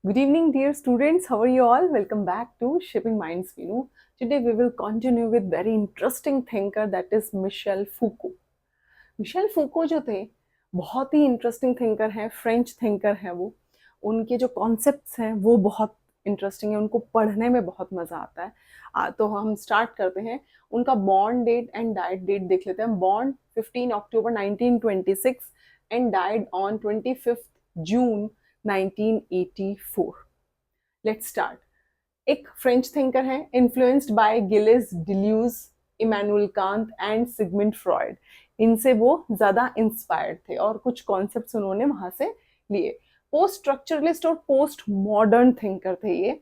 Good evening, dear students. How are you all? Welcome back to Shaping Minds Vinu. Today we will continue with very interesting thinker that is Michel Foucault. Michel Foucault जो थे बहुत ही interesting thinker हैं, French thinker हैं वो। उनके जो concepts हैं वो बहुत इंटरेस्टिंग है, उनको पढ़ने में बहुत मज़ा आता है। तो हम स्टार्ट करते हैं। उनका born date and died date देख लेते हैं। Born 15 October 1926 and died on 25 June 1984। Let's start. एक फ्रेंच थिंकर हैं, influenced by Gilles, Deleuze, Immanuel Kant and Sigmund Freud. इनसे वो ज्यादा इंस्पायर्ड थे और कुछ कॉन्सेप्ट्स उन्होंने वहां से लिए। पोस्ट स्ट्रक्चरलिस्ट और पोस्ट मॉडर्न थिंकर थे ये।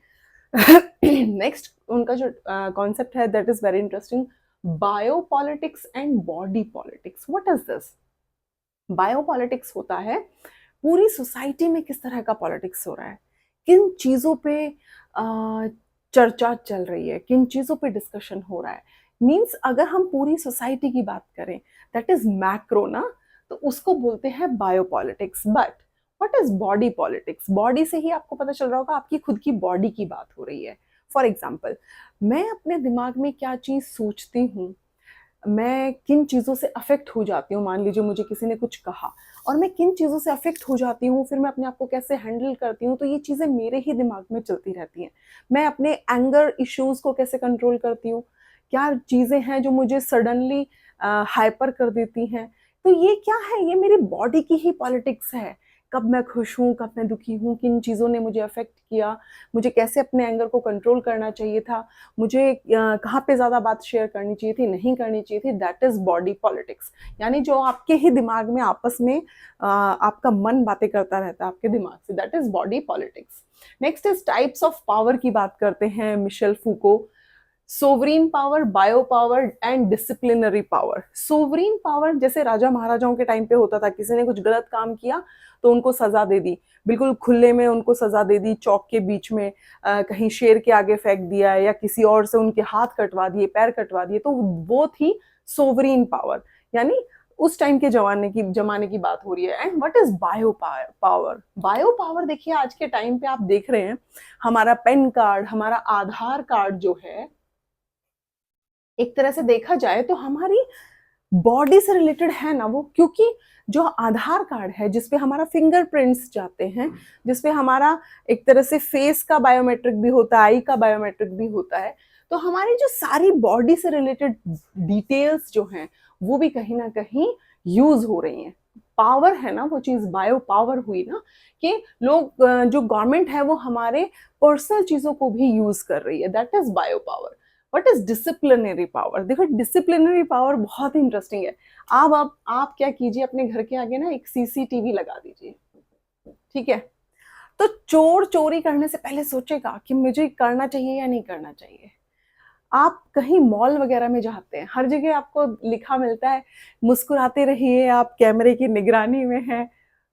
नेक्स्ट उनका जो कॉन्सेप्ट है that is very interesting, biopolitics and body politics. What is this? Biopolitics होता है पूरी सोसाइटी में किस तरह का पॉलिटिक्स हो रहा है, किन चीज़ों पे चर्चा चल रही है, किन चीज़ों पे डिस्कशन हो रहा है। मीन्स अगर हम पूरी सोसाइटी की बात करें दैट इज मैक्रो ना, तो उसको बोलते हैं biopolitics. But what is body politics? Body से ही आपको पता चल रहा होगा, आपकी खुद की बॉडी की बात हो रही है। फॉर एग्जाम्पल, मैं अपने दिमाग में क्या चीज़ सोचती हूँ, मैं किन चीज़ों से अफेक्ट हो जाती हूँ। मान लीजिए मुझे किसी ने कुछ कहा और मैं किन चीज़ों से अफेक्ट हो जाती हूँ, फिर मैं अपने आप को कैसे हैंडल करती हूँ, तो ये चीज़ें मेरे ही दिमाग में चलती रहती हैं। मैं अपने एंगर इश्यूज़ को कैसे कंट्रोल करती हूँ, क्या चीज़ें हैं जो मुझे सडनली हाइपर कर देती हैं। तो ये क्या है? ये मेरी बॉडी की ही पॉलिटिक्स है। कब मैं खुश हूँ, कब मैं दुखी हूँ, किन चीज़ों ने मुझे अफेक्ट किया, मुझे कैसे अपने एंगर को कंट्रोल करना चाहिए था, मुझे कहाँ पे ज़्यादा बात शेयर करनी चाहिए थी, नहीं करनी चाहिए थी। That is body politics. यानी जो आपके ही दिमाग में आपस में आपका मन बातें करता रहता है आपके दिमाग से, that is body politics. Next is types of power की बात करते हैं Michel Foucault. Sovereign power, bio power and disciplinary power. Sovereign power जैसे राजा महाराजाओं के टाइम पे होता था, किसी ने कुछ गलत काम किया तो उनको सजा दे दी, बिल्कुल खुले में उनको सजा दे दी, चौक के बीच में कहीं शेर के आगे फेंक दिया या किसी और से उनके हाथ कटवा दिए, पैर कटवा दिए, तो वो थी सोवरीन पावर। यानी उस टाइम के जमाने की बात हो रही है। And what is bio power? Bio power देखिए आज के टाइम पे आप देख रहे हैं, हमारा पैन कार्ड, हमारा आधार कार्ड जो है, एक तरह से देखा जाए तो हमारी बॉडी से रिलेटेड है ना वो। क्योंकि जो आधार कार्ड है जिसपे हमारा फिंगरप्रिंट्स जाते हैं, जिसपे हमारा एक तरह से फेस का बायोमेट्रिक भी होता है, आई का बायोमेट्रिक भी होता है, तो हमारी जो सारी बॉडी से रिलेटेड डिटेल्स जो हैं वो भी कहीं ना कहीं यूज हो रही हैं। पावर है ना वो चीज, बायो पावर हुई ना, कि लोग जो गवर्नमेंट है वो हमारे पर्सनल चीजों को भी यूज कर रही है। That is bio power. What is disciplinary power? देखो डिसिप्लिनरी पावर बहुत ही इंटरेस्टिंग है। अब आप क्या कीजिए, अपने घर के आगे ना एक सीसीटीवी लगा दीजिए, ठीक है? तो चोर चोरी करने से पहले सोचेगा कि मुझे करना चाहिए या नहीं करना चाहिए। आप कहीं मॉल वगैरह में जाते हैं, हर जगह आपको लिखा मिलता है मुस्कुराते रहिए, आप कैमरे की निगरानी में हैं।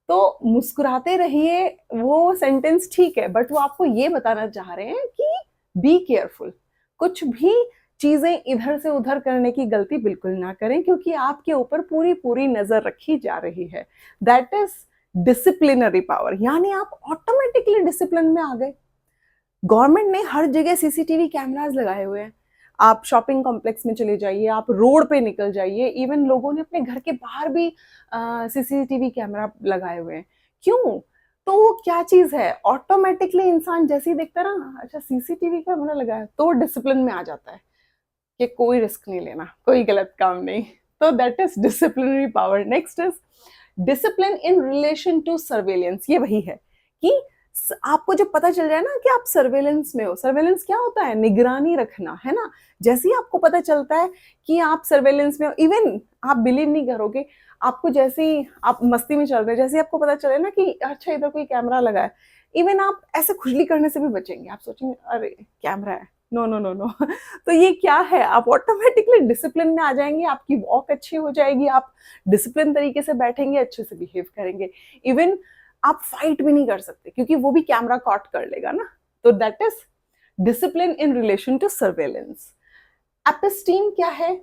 तो मुस्कुराते रहिए वो सेंटेंस ठीक है, बट वो आपको ये बताना चाह रहे हैं कि बी केयरफुल, कुछ भी चीजें इधर से उधर करने की गलती बिल्कुल ना करें, क्योंकि आपके ऊपर पूरी पूरी नजर रखी जा रही है। That is disciplinary power. यानी आप ऑटोमेटिकली डिसिप्लिन में आ गए। गवर्नमेंट ने हर जगह सीसीटीवी कैमरास लगाए हुए हैं। आप शॉपिंग कॉम्प्लेक्स में चले जाइए, आप रोड पे निकल जाइए, इवन लोगों ने अपने घर के बाहर भी सीसीटीवी कैमरा लगाए हुए हैं। क्यों? तो वो क्या चीज है, ऑटोमेटिकली इंसान जैसे ही देखता है ना, अच्छा सीसीटीवी कैमरा लगा है, तो डिसिप्लिन में आ जाता है कि कोई रिस्क नहीं लेना, कोई गलत काम नहीं। तो that is disciplinary power. Next is discipline in relation to surveillance. ये वही है कि आपको जब पता चल जाए ना कि आप सर्वेलेंस में हो। सर्वेलेंस क्या होता है? निगरानी रखना, है ना? जैसे ही आपको पता चलता है कि आप सर्वेलेंस में हो, इवन आप बिलीव नहीं करोगे, आपको जैसे ही आप मस्ती में चल रहे हैं, जैसे ही आपको पता चले ना कि अच्छा इधर कोई कैमरा लगा है, इवन आप ऐसे खुजली करने से भी बचेंगे। आप सोचेंगे अरे कैमरा है, नो नो नो नो। तो ये क्या है, आप ऑटोमेटिकली डिसिप्लिन में आ जाएंगे, आपकी वॉक अच्छी हो जाएगी, आप डिसिप्लिन तरीके से बैठेंगे, अच्छे से बिहेव करेंगे। इवन आप फाइट भी नहीं कर सकते क्योंकि वो भी कैमरा कॉट कर लेगा ना। तो that is discipline in relation to surveillance. Episteme क्या है,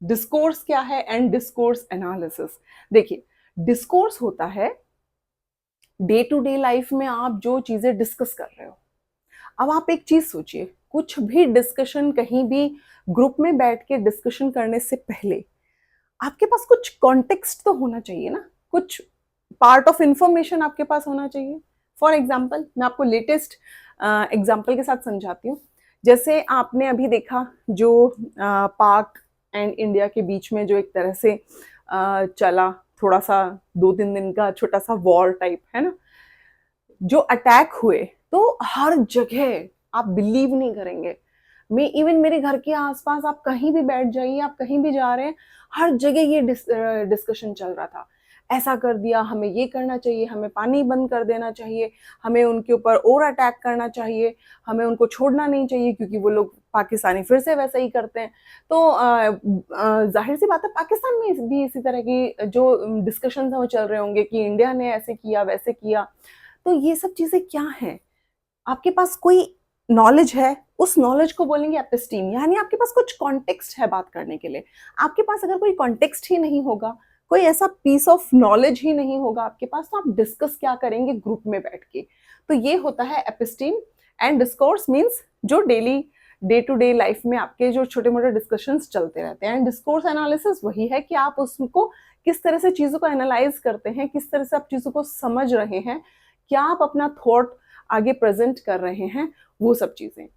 डिस्कोर्स क्या है, एंड डिस्कोर्स एनालिसिस। देखिए डिस्कोर्स होता है डे टू डे लाइफ में आप जो चीज़ें डिस्कस कर रहे हो, अब आप एक चीज़ सोचिए, कुछ भी डिस्कशन कहीं भी ग्रुप में बैठ के डिस्कशन करने से पहले आपके पास कुछ कॉन्टेक्स्ट तो होना चाहिए ना, कुछ पार्ट ऑफ इंफॉर्मेशन आपके पास होना चाहिए। फॉर एग्जाम्पल, मैं आपको लेटेस्ट एग्जाम्पल के साथ समझाती हूँ। जैसे आपने अभी देखा जो पाक एंड इंडिया के बीच में जो एक तरह से चला, थोड़ा सा 2-3 दिन का छोटा सा वॉर टाइप, है ना, जो अटैक हुए, तो हर जगह आप बिलीव नहीं करेंगे, मैं इवन मेरे घर के आसपास आप कहीं भी बैठ जाइए, आप कहीं भी जा रहे हैं, हर जगह ये डिस्कशन चल रहा था। ऐसा कर दिया, हमें ये करना चाहिए, हमें पानी बंद कर देना चाहिए, हमें उनके ऊपर और अटैक करना चाहिए, हमें उनको छोड़ना नहीं चाहिए क्योंकि वो लोग पाकिस्तानी फिर से वैसा ही करते हैं। तो जाहिर सी बात है पाकिस्तान में भी इसी तरह की जो डिस्कशन हैं वो चल रहे होंगे कि इंडिया ने ऐसे किया वैसे किया। तो ये सब चीज़ें क्या हैं? आपके पास कोई नॉलेज है, उस नॉलेज को बोलेंगे एपिस्टीम, यानी आपके पास कुछ कॉन्टेक्स्ट है बात करने के लिए। आपके पास अगर कोई कॉन्टेक्स्ट ही नहीं होगा, कोई ऐसा पीस ऑफ नॉलेज ही नहीं होगा आपके पास, तो आप डिस्कस क्या करेंगे ग्रुप में बैठ के? तो ये होता है एपिस्टीम। एंड डिस्कोर्स मीन्स जो daily day to day life में आपके जो छोटे मोटे डिस्कशंस चलते रहते हैं। एंड डिस्कोर्स एनालिसिस वही है कि आप उसको किस तरह से चीज़ों को एनालाइज करते हैं, किस तरह से आप चीज़ों को समझ रहे हैं, क्या आप अपना थॉट आगे प्रेजेंट कर रहे हैं, वो सब चीज़ें।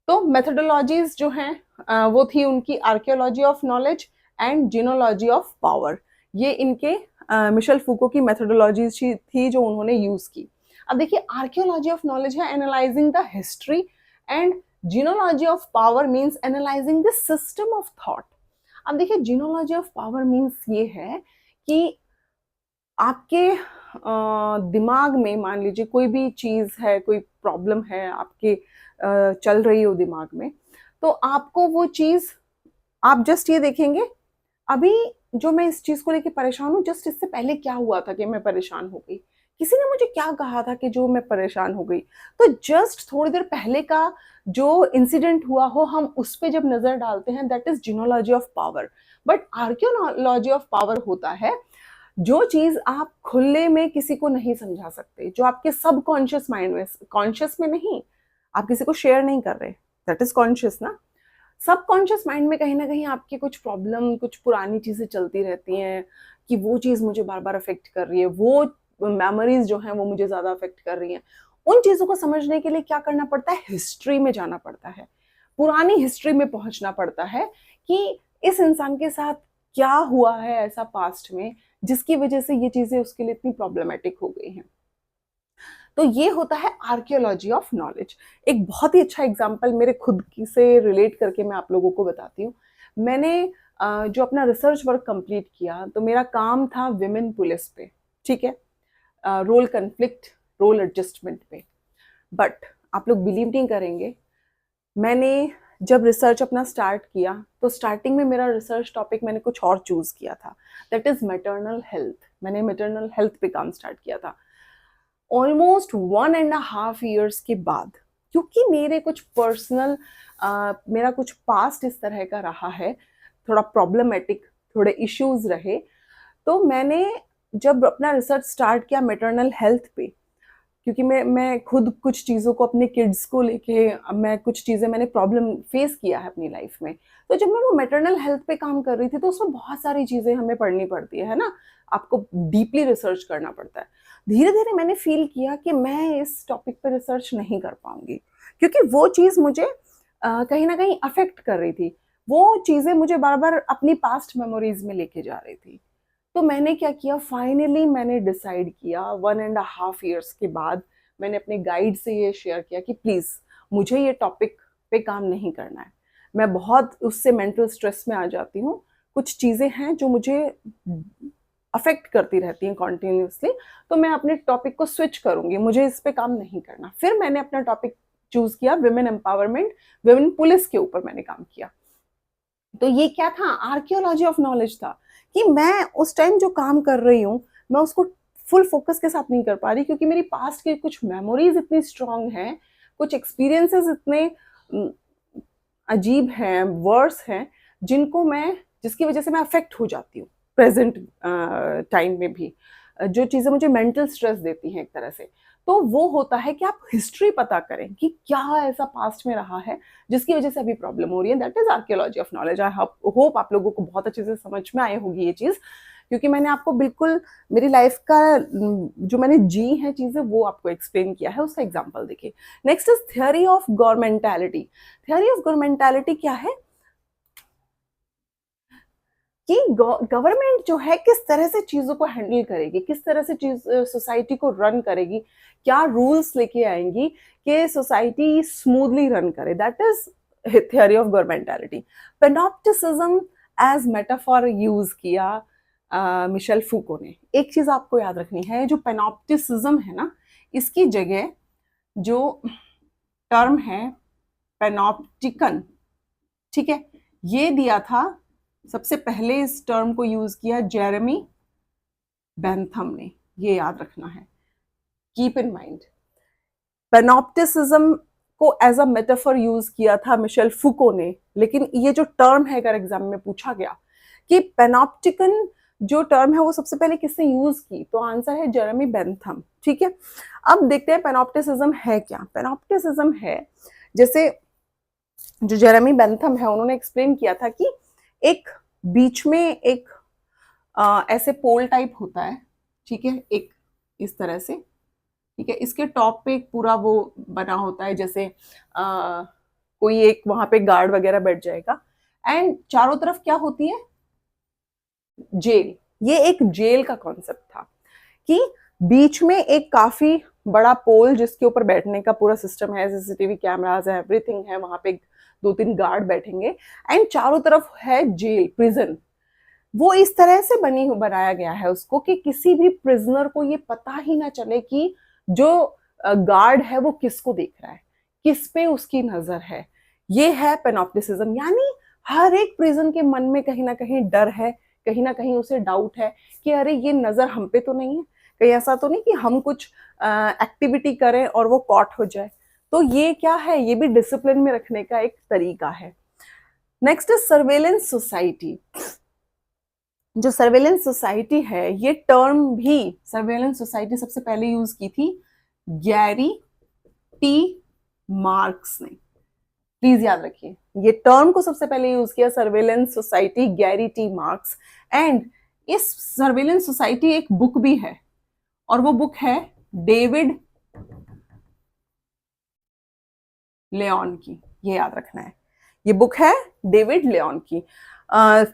तो मेथोडोलॉजीज जो हैं वो थी उनकी archaeology of knowledge and genealogy of power. ये इनके मिशेल फूको की मेथोडोलॉजीज थी जो उन्होंने यूज की। अब देखिए, आर्कियोलॉजी ऑफ नॉलेज है analysing the history, and genealogy of power means analysing the system of thought. अब देखिए, जीनोलॉजी ऑफ पावर मीन्स ये है कि आपके दिमाग में मान लीजिए कोई भी चीज़ है, कोई प्रॉब्लम है आपके चल रही हो दिमाग में, तो आपको वो चीज़, आप जस्ट ये देखेंगे अभी जो मैं इस चीज़ को लेके परेशान हूँ, जस्ट इससे पहले क्या हुआ था कि मैं परेशान हो गई, किसी ने मुझे क्या कहा था कि जो मैं परेशान हो गई। तो जस्ट थोड़ी देर पहले का जो इंसिडेंट हुआ हो, हम उस पर जब नज़र डालते हैं, that is genealogy of power. But archaeology of power होता है जो चीज आप खुले में किसी को नहीं समझा सकते, जो आपके सबकॉन्शियस माइंड में, कॉन्शियस में नहीं, आप किसी को शेयर नहीं कर रहे, दैट इज कॉन्शियस ना। सबकॉन्शियस माइंड में कहीं ना कहीं आपकी कुछ प्रॉब्लम, कुछ पुरानी चीजें चलती रहती हैं कि वो चीज मुझे बार बार अफेक्ट कर रही है, वो मेमोरीज जो हैं वो मुझे ज्यादा अफेक्ट कर रही हैं। उन चीजों को समझने के लिए क्या करना पड़ता है? हिस्ट्री में जाना पड़ता है, पुरानी हिस्ट्री में पहुंचना पड़ता है कि इस इंसान के साथ क्या हुआ है ऐसा पास्ट में जिसकी वजह से ये चीजें उसके लिए इतनी प्रॉब्लमेटिक हो गई हैं। तो ये होता है आर्कियोलॉजी ऑफ नॉलेज। एक बहुत ही अच्छा एग्जांपल मेरे खुद की से रिलेट करके मैं आप लोगों को बताती हूँ। मैंने जो अपना रिसर्च वर्क कंप्लीट किया, तो मेरा काम था विमेन पुलिस पे, ठीक है, रोल कन्फ्लिक्ट, रोल एडजस्टमेंट पे। बट आप लोग बिलीव नहीं करेंगे, मैंने जब रिसर्च अपना स्टार्ट किया तो स्टार्टिंग में मेरा रिसर्च टॉपिक मैंने कुछ और चूज़ किया था, दैट इज़ मैटरनल हेल्थ। मैंने मैटरनल हेल्थ पे काम स्टार्ट किया था। ऑलमोस्ट 1.5 years के बाद, क्योंकि मेरे कुछ पर्सनल मेरा कुछ पास्ट इस तरह का रहा है, थोड़ा प्रॉब्लमेटिक, थोड़े इश्यूज रहे, तो मैंने जब अपना रिसर्च स्टार्ट किया मैटरनल हेल्थ पे, क्योंकि मैं खुद कुछ चीज़ों को अपने किड्स को लेके, मैं कुछ चीज़ें मैंने प्रॉब्लम फेस किया है अपनी लाइफ में। तो जब मैं वो मैटरनल हेल्थ पे काम कर रही थी तो उसमें बहुत सारी चीज़ें हमें पढ़नी पड़ती है ना, आपको डीपली रिसर्च करना पड़ता है। धीरे धीरे मैंने फील किया कि मैं इस टॉपिक पे रिसर्च नहीं कर पाऊंगी, क्योंकि वो चीज़ मुझे कहीं ना कहीं अफेक्ट कर रही थी, वो चीज़ें मुझे बार बार अपनी पास्ट मेमोरीज में लेके जा रही थी। तो मैंने क्या किया, फाइनली मैंने डिसाइड किया 1.5 years के बाद, मैंने अपने गाइड से ये शेयर किया कि प्लीज़ मुझे ये टॉपिक पे काम नहीं करना है, मैं बहुत उससे मेंटल स्ट्रेस में आ जाती हूँ, कुछ चीज़ें हैं जो मुझे अफेक्ट करती रहती हैं कॉन्टिन्यूसली, तो मैं अपने टॉपिक को स्विच करूँगी, मुझे इस पे काम नहीं करना। फिर मैंने अपना टॉपिक चूज़ किया विमेन एम्पावरमेंट, विमेन पुलिस के ऊपर मैंने काम किया। तो ये क्या था? आर्कियोलॉजी ऑफ नॉलेज था कि मैं उस टाइम जो काम कर रही हूँ, मैं उसको फुल फोकस के साथ नहीं कर पा रही, क्योंकि मेरी पास्ट की कुछ मेमोरीज इतनी स्ट्रांग हैं, कुछ एक्सपीरियंसेस इतने अजीब हैं, वर्स हैं, जिनको मैं, जिसकी वजह से मैं अफेक्ट हो जाती हूँ प्रेजेंट टाइम में भी। जो चीज़ें मुझे मेंटल स्ट्रेस देती हैं एक तरह से, तो वो होता है कि आप हिस्ट्री पता करें कि क्या ऐसा पास्ट में रहा है जिसकी वजह से अभी प्रॉब्लम हो रही है। That is archaeology of knowledge. I hope आप लोगों को बहुत अच्छे से समझ में आई होगी ये चीज़, क्योंकि मैंने आपको बिल्कुल मेरी लाइफ का जो मैंने जी है चीज़ें वो आपको एक्सप्लेन किया है, उसका एग्जाम्पल देखिए। Next is theory of governmentality. Theory of governmentality क्या है कि गवर्नमेंट जो है किस तरह से चीजों को हैंडल करेगी, किस तरह से चीज सोसाइटी को रन करेगी, क्या रूल्स लेके आएंगी कि सोसाइटी स्मूथली रन करे। That is theory of governmentality. Panopticism as metaphor use किया मिशेल फूको ने। एक चीज आपको याद रखनी है, जो पेनॉप्टिसिज्म है ना, इसकी जगह जो टर्म है पेनॉप्टिकन, ठीक है, ये दिया था, सबसे पहले इस टर्म को यूज किया जेरेमी बेंथम ने। ये याद रखना है, कीप इन माइंड। पेनॉप्टिसिज्म को एज अ मेटाफर यूज किया था मिशेल फूको ने, लेकिन ये जो टर्म है अगर एग्जाम में पूछा गया कि पेनॉप्टिकन जो टर्म है वो सबसे पहले किसने यूज की, तो आंसर है जेरेमी बेंथम। ठीक है, अब देखते हैं पेनॉप्टिसिज्म है क्या। पेनॉप्टिसिज्म है, जैसे जो जेरेमी बेंथम है उन्होंने एक्सप्लेन किया था कि एक बीच में एक ऐसे पोल टाइप होता है, ठीक है, एक इस तरह से, ठीक है, इसके टॉप पे एक पूरा वो बना होता है, जैसे कोई एक वहां पे गार्ड वगैरह बैठ जाएगा, एंड चारों तरफ क्या होती है, जेल। ये एक जेल का कॉन्सेप्ट था कि बीच में एक काफी बड़ा पोल जिसके ऊपर बैठने का पूरा सिस्टम है, सीसीटीवी कैमराज है, एवरीथिंग है, वहां पे 2-3 गार्ड बैठेंगे, एंड चारों तरफ है जेल, प्रिजन। वो इस तरह से बनाया गया है उसको कि किसी भी प्रिजनर को ये पता ही ना चले कि जो गार्ड है वो किसको देख रहा है, किस पे उसकी नजर है। ये है पेनॉप्टिसिज्म, यानी हर एक प्रिजन के मन में कहीं ना कहीं डर है, कहीं ना कहीं उसे डाउट है कि अरे ये नजर हम पे तो नहीं है, कहीं ऐसा तो नहीं कि हम कुछ एक्टिविटी करें और वो कॉट हो जाए। तो ये क्या है, ये भी डिसिप्लिन में रखने का एक तरीका है। Next is surveillance society. जो सर्वेलेंस सोसाइटी है, ये टर्म भी सर्वेलेंस सोसाइटी सबसे पहले यूज की थी गैरी टी मार्क्स ने। प्लीज याद रखिए, ये टर्म को सबसे पहले यूज किया surveillance society, Gary T marks. And इस सर्वेलेंस सोसाइटी एक बुक भी है, और वो बुक है डेविड लेऑन की। ये याद रखना है, ये बुक है डेविड लेऑन की।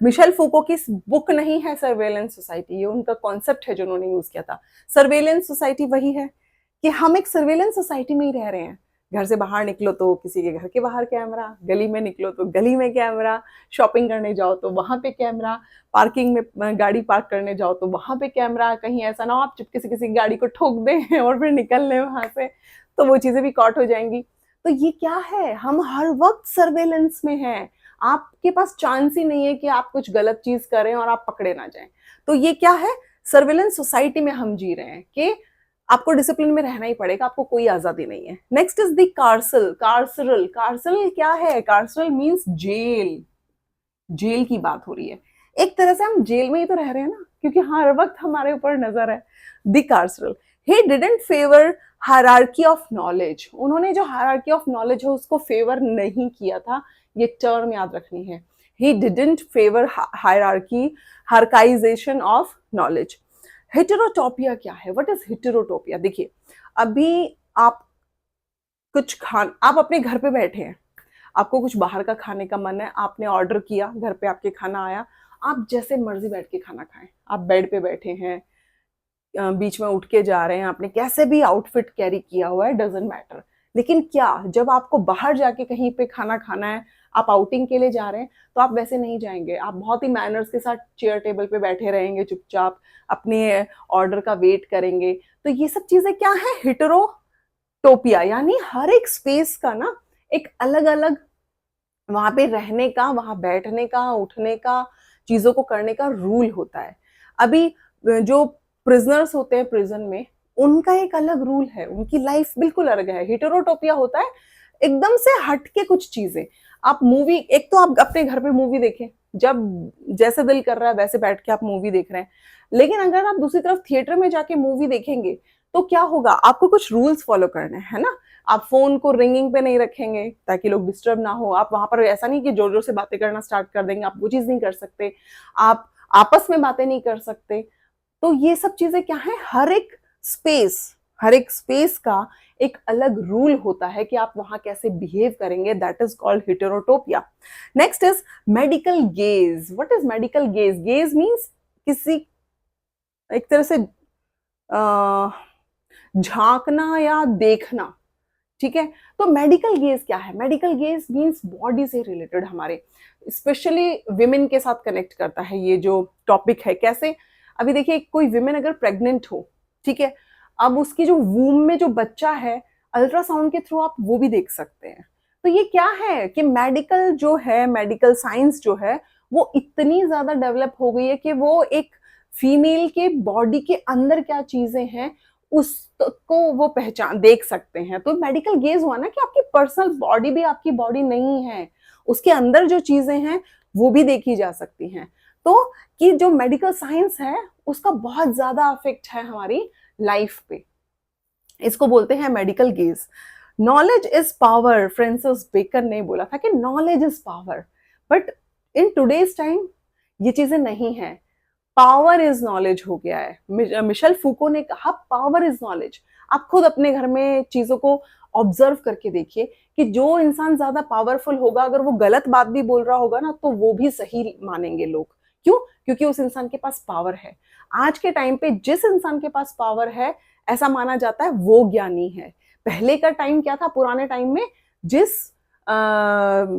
मिशेल फूको की बुक नहीं है सर्वेलेंस सोसाइटी, ये उनका कॉन्सेप्ट है जो उन्होंने यूज किया था। सर्वेलेंस सोसाइटी वही है कि हम एक सर्वेलेंस सोसाइटी में ही रह रहे हैं। घर से बाहर निकलो तो किसी के घर के बाहर कैमरा, गली में निकलो तो गली में कैमरा, शॉपिंग करने जाओ तो वहां पे कैमरा, पार्किंग में गाड़ी पार्क करने जाओ तो वहां पे कैमरा, कहीं ऐसा ना हो आप चुपके से किसी गाड़ी को ठोक दें और फिर निकल लें वहां से, तो वो चीजें भी कॉट हो जाएंगी। तो ये क्या है, हम हर वक्त सर्वेलेंस में हैं, आपके पास चांस ही नहीं है कि आप कुछ गलत चीज करें और आप पकड़े ना जाएं। तो ये क्या है, सर्वेलेंस सोसाइटी में हम जी रहे हैं कि आपको डिसिप्लिन में रहना ही पड़ेगा, आपको कोई आजादी नहीं है। Next is the carceral. Carceral, carceral क्या है, कार्सल मींस जेल, जेल की बात हो रही है। एक तरह से हम जेल में ही तो रह रहे हैं ना, क्योंकि हर वक्त हमारे ऊपर नजर है। The carceral, he didn't favour hierarchy of knowledge. उन्होंने जो हायरार्की ऑफ नॉलेज है उसको फेवर नहीं किया था, ये टर्म याद रखनी है। He didn't favour hierarchy, hierarchisation of knowledge. Heterotopia क्या है, व्हाट इज हेटेरोटोपिया? देखिए, अभी आप आप अपने घर पे बैठे हैं, आपको कुछ बाहर का खाने का मन है, आपने ऑर्डर किया, घर पे आपके खाना आया, आप जैसे मर्जी बैठ के खाना खाएं। आप बेड पे बैठे हैं, बीच में उठ के जा रहे हैं, आपने कैसे भी आउटफिट कैरी किया हुआ है, डजेंट मैटर। लेकिन क्या जब आपको बाहर जाके कहीं पे खाना खाना है, आप आउटिंग के लिए जा रहे हैं, तो आप वैसे नहीं जाएंगे, आप बहुत ही मैनर्स के साथ चेयर टेबल पे बैठे रहेंगे, चुपचाप अपने ऑर्डर का वेट करेंगे। तो ये सब चीजें क्या है, हेटेरोटोपिया, यानी हर एक स्पेस का ना एक अलग अलग वहां पे रहने का, वहां बैठने का, उठने का, चीजों को करने का रूल होता है। अभी जो प्रिजनर्स होते हैं प्रिजन में, उनका एक अलग रूल है, उनकी लाइफ बिल्कुल अलग है। हेटेरोटोपिया होता है एकदम से हट के कुछ चीजें। आप मूवी, एक तो आप अपने घर पे मूवी देखें, जब जैसे दिल कर रहा है वैसे बैठ के आप मूवी देख रहे हैं, लेकिन अगर आप दूसरी तरफ थिएटर में जाके मूवी देखेंगे तो क्या होगा, आपको कुछ रूल्स फॉलो करने हैं ना। आप फोन को रिंगिंग पे नहीं रखेंगे ताकि लोग डिस्टर्ब ना हो। आप वहां पर ऐसा नहीं कि जोर जोर से बातें करना स्टार्ट कर देंगे, आप वो चीज नहीं कर सकते। आप आपस में बातें नहीं कर सकते। तो ये सब चीजें क्या है, हर एक स्पेस का एक अलग रूल होता है कि आप वहां कैसे बिहेव करेंगे। That is called heterotopia. Next is medical gaze. What is medical gaze? Gaze means किसी एक तरह से झांकना या देखना, ठीक है। तो मेडिकल गेज क्या है? मेडिकल गेज मीन्स बॉडी से रिलेटेड, हमारे स्पेशली विमेन के साथ कनेक्ट करता है ये जो टॉपिक है। कैसे? अभी देखिए, कोई विमेन अगर प्रेग्नेंट हो, ठीक है, अब उसकी जो वूम में जो बच्चा है, अल्ट्रासाउंड के थ्रू आप वो भी देख सकते हैं। तो ये क्या है कि मेडिकल जो है, मेडिकल साइंस जो है, वो इतनी ज्यादा डेवलप हो गई है कि वो एक फीमेल के बॉडी के अंदर क्या चीजें हैं उसको वो पहचान देख सकते हैं। तो मेडिकल गेज हुआ ना कि आपकी पर्सनल बॉडी भी आपकी बॉडी नहीं है, उसके अंदर जो चीजें हैं वो भी देखी जा सकती हैं। तो कि जो मेडिकल साइंस है उसका बहुत ज्यादा इफेक्ट है हमारी लाइफ पे, इसको बोलते हैं medical gaze. Knowledge is power, Francis Bacon ने बोला था कि knowledge is power, but in today's time ये चीजें नहीं है। पावर इज नॉलेज हो गया है। मिशेल फूको ने कहा पावर इज नॉलेज। आप खुद अपने घर में चीजों को ऑब्जर्व करके देखिए कि जो इंसान ज्यादा पावरफुल होगा, अगर वो गलत बात भी बोल रहा होगा ना, तो वो भी सही मानेंगे लोग। क्यों? क्योंकि उस इंसान के पास पावर है। आज के टाइम पे जिस इंसान के पास पावर है, ऐसा माना जाता है वो ज्ञानी है। पहले का टाइम क्या था? पुराने टाइम में जिस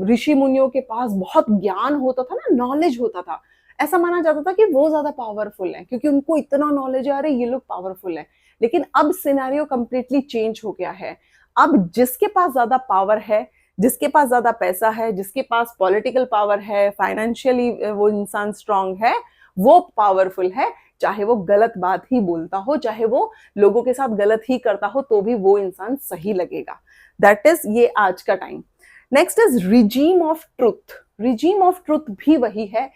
ऋषि मुनियों के पास बहुत ज्ञान होता था ना, नॉलेज होता था, ऐसा माना जाता था कि वो ज्यादा पावरफुल है क्योंकि उनको इतना नॉलेज है, अरे ये लोग पावरफुल है। लेकिन अब सिनेरियो कंप्लीटली चेंज हो गया है। अब जिसके पास ज्यादा पावर है, जिसके पास ज्यादा पैसा है, जिसके पास पॉलिटिकल पावर है, फाइनेंशियली वो इंसान स्ट्रांग है, वो पावरफुल है। चाहे वो गलत बात ही बोलता हो, चाहे वो लोगों के साथ गलत ही करता हो, तो भी वो इंसान सही लगेगा। दैट इज ये आज का time. Next is regime of truth. Regime of truth भी वही है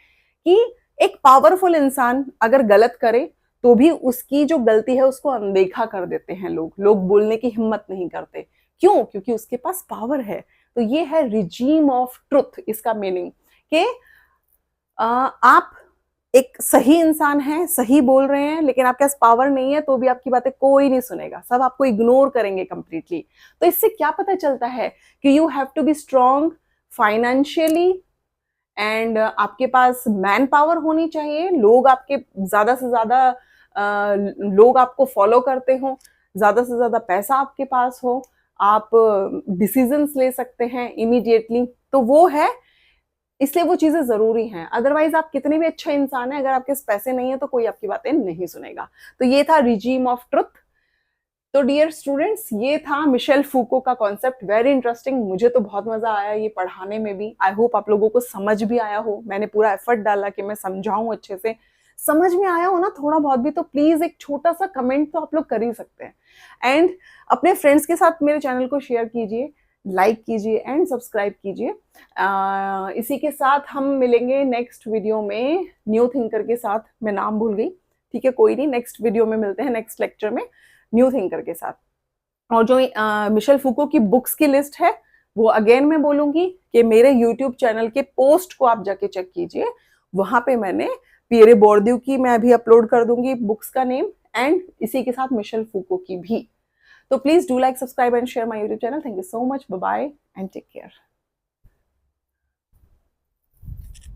कि एक पावरफुल इंसान अगर गलत करे तो भी उसकी जो गलती है उसको अनदेखा कर देते हैं लोग बोलने की हिम्मत नहीं करते। क्यों? क्योंकि उसके पास पावर है। तो ये है रिजीम ऑफ ट्रुथ। इसका मीनिंग कि आप एक सही इंसान हैं, सही बोल रहे हैं, लेकिन आपके पास पावर नहीं है तो भी आपकी बातें कोई नहीं सुनेगा, सब आपको इग्नोर करेंगे कंप्लीटली। तो इससे क्या पता चलता है कि you have to be strong financially and आपके पास मैन पावर होनी चाहिए, लोग आपके ज्यादा से ज्यादा लोग आपको फॉलो करते हो, ज्यादा से ज्यादा पैसा आपके पास हो, आप डिसीजंस ले सकते हैं इमीडिएटली। तो वो है, इसलिए वो चीजें जरूरी हैं। अदरवाइज आप कितने भी अच्छे इंसान हैं, अगर आपके पास पैसे नहीं है तो कोई आपकी बातें नहीं सुनेगा। तो ये था रिजीम ऑफ ट्रुथ। तो डियर स्टूडेंट्स, ये था मिशेल फूको का कॉन्सेप्ट। वेरी इंटरेस्टिंग, मुझे तो बहुत मजा आया ये पढ़ाने में भी। आई होप आप लोगों को समझ भी आया हो। मैंने पूरा एफर्ट डाला कि मैं समझाऊं अच्छे से। समझ में आया हो ना थोड़ा बहुत भी, तो प्लीज एक छोटा सा कमेंट तो आप लोग कर ही सकते हैं। एंड अपने फ्रेंड्स के साथ मेरे चैनल को शेयर कीजिए, लाइक कीजिए एंड सब्सक्राइब कीजिए। इसी के साथ हम मिलेंगे नेक्स्ट वीडियो में न्यू थिंकर के साथ। मैं नाम भूल गई, ठीक है, कोई नहीं, नेक्स्ट वीडियो में मिलते हैं, नेक्स्ट लेक्चर में न्यू थिंकर के साथ। और जो मिशेल फूको की बुक्स की लिस्ट है वो अगेन मैं बोलूंगी कि मेरे यूट्यूब चैनल के पोस्ट को आप जाके चेक कीजिए। वहां पे मैंने पियरे बोर्दियू की मैं अभी अपलोड कर दूंगी बुक्स का नेम, एंड इसी के साथ मिशेल फूको की भी। तो please do like, subscribe and share my YouTube channel. Thank you so much, bye bye and take care.